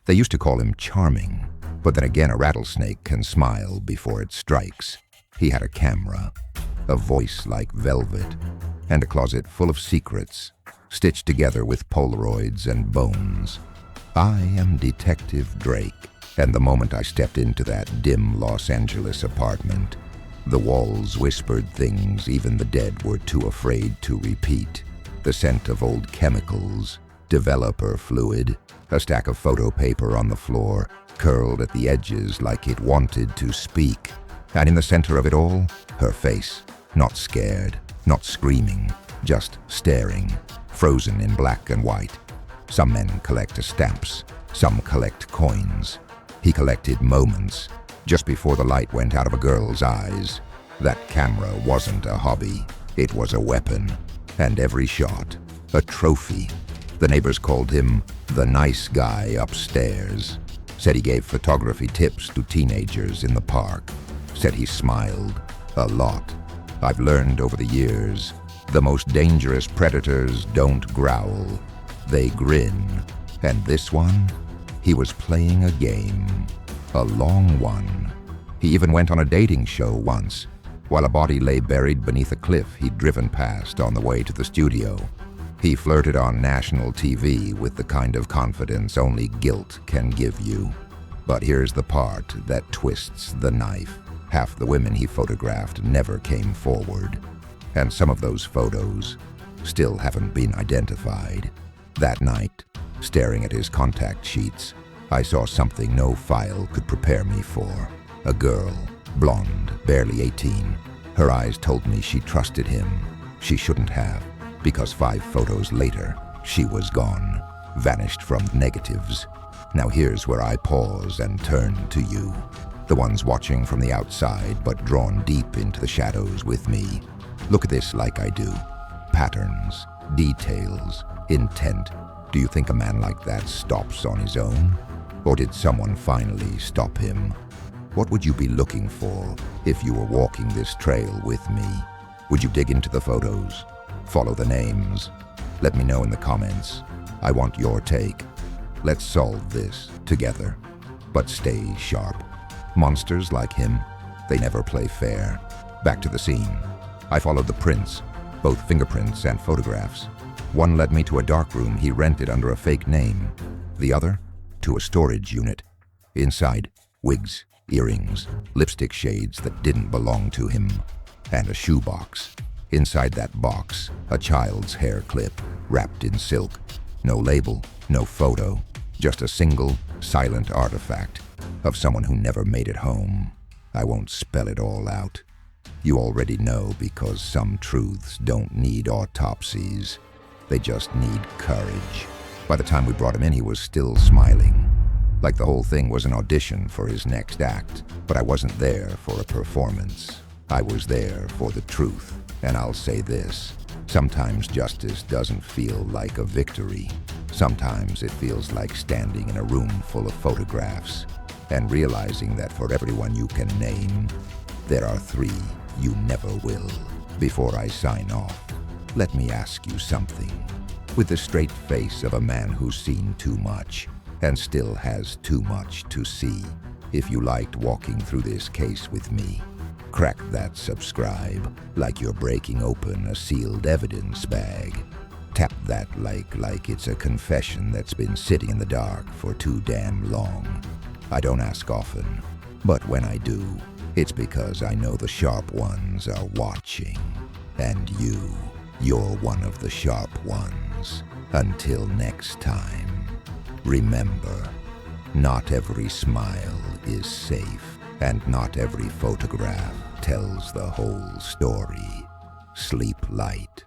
They used to call him charming, but then again a rattlesnake can smile before it strikes. He had a camera, a voice like velvet, and a closet full of secrets, stitched together with Polaroids and bones. I am Detective Drayk, and the moment I stepped into that dim Los Angeles apartment, the walls whispered things even the dead were too afraid to repeat. The scent of old chemicals, developer fluid, a stack of photo paper on the floor, curled at the edges like it wanted to speak. And in the center of it all, her face, not scared, not screaming, just staring, frozen in black and white. Some men collect stamps, some collect coins. He collected moments, just before the light went out of a girl's eyes. That camera wasn't a hobby, it was a weapon. And every shot, a trophy. The neighbors called him the nice guy upstairs. Said he gave photography tips to teenagers in the park. Said he smiled a lot. I've learned over the years, the most dangerous predators don't growl. They grin. And this one? He was playing a game. A long one. He even went on a dating show once, while a body lay buried beneath a cliff he'd driven past on the way to the studio. He flirted on national TV with the kind of confidence only guilt can give you. But here's the part that twists the knife. Half the women he photographed never came forward. And some of those photos still haven't been identified. That night, staring at his contact sheets, I saw something no file could prepare me for. A girl, blonde, barely 18. Her eyes told me she trusted him. She shouldn't have, because 5 photos later, she was gone, vanished from negatives. Now here's where I pause and turn to you, the ones watching from the outside but drawn deep into the shadows with me. Look at this like I do. Patterns, details, intent. Do you think a man like that stops on his own? Or did someone finally stop him? What would you be looking for if you were walking this trail with me? Would you dig into the photos? Follow the names? Let me know in the comments. I want your take. Let's solve this together. But stay sharp. Monsters like him, they never play fair. Back to the scene. I followed the prints, both fingerprints and photographs. One led me to a dark room he rented under a fake name. The other, to a storage unit. Inside, wigs, earrings, lipstick shades that didn't belong to him, and a shoebox. Inside that box, a child's hair clip, wrapped in silk. No label, no photo, just a single, silent artifact of someone who never made it home. I won't spell it all out. You already know, because some truths don't need autopsies. They just need courage. By the time we brought him in, he was still smiling, like the whole thing was an audition for his next act. But I wasn't there for a performance. I was there for the truth. And I'll say this, sometimes justice doesn't feel like a victory. Sometimes it feels like standing in a room full of photographs and realizing that for everyone you can name, there are 3 you never will. Before I sign off, let me ask you something. With the straight face of a man who's seen too much and still has too much to see, if you liked walking through this case with me, crack that subscribe like you're breaking open a sealed evidence bag. Tap that like it's a confession that's been sitting in the dark for too damn long. I don't ask often, but when I do, it's because I know the sharp ones are watching. And you're one of the sharp ones. Until next time, remember, not every smile is safe, and not every photograph tells the whole story. Sleep light.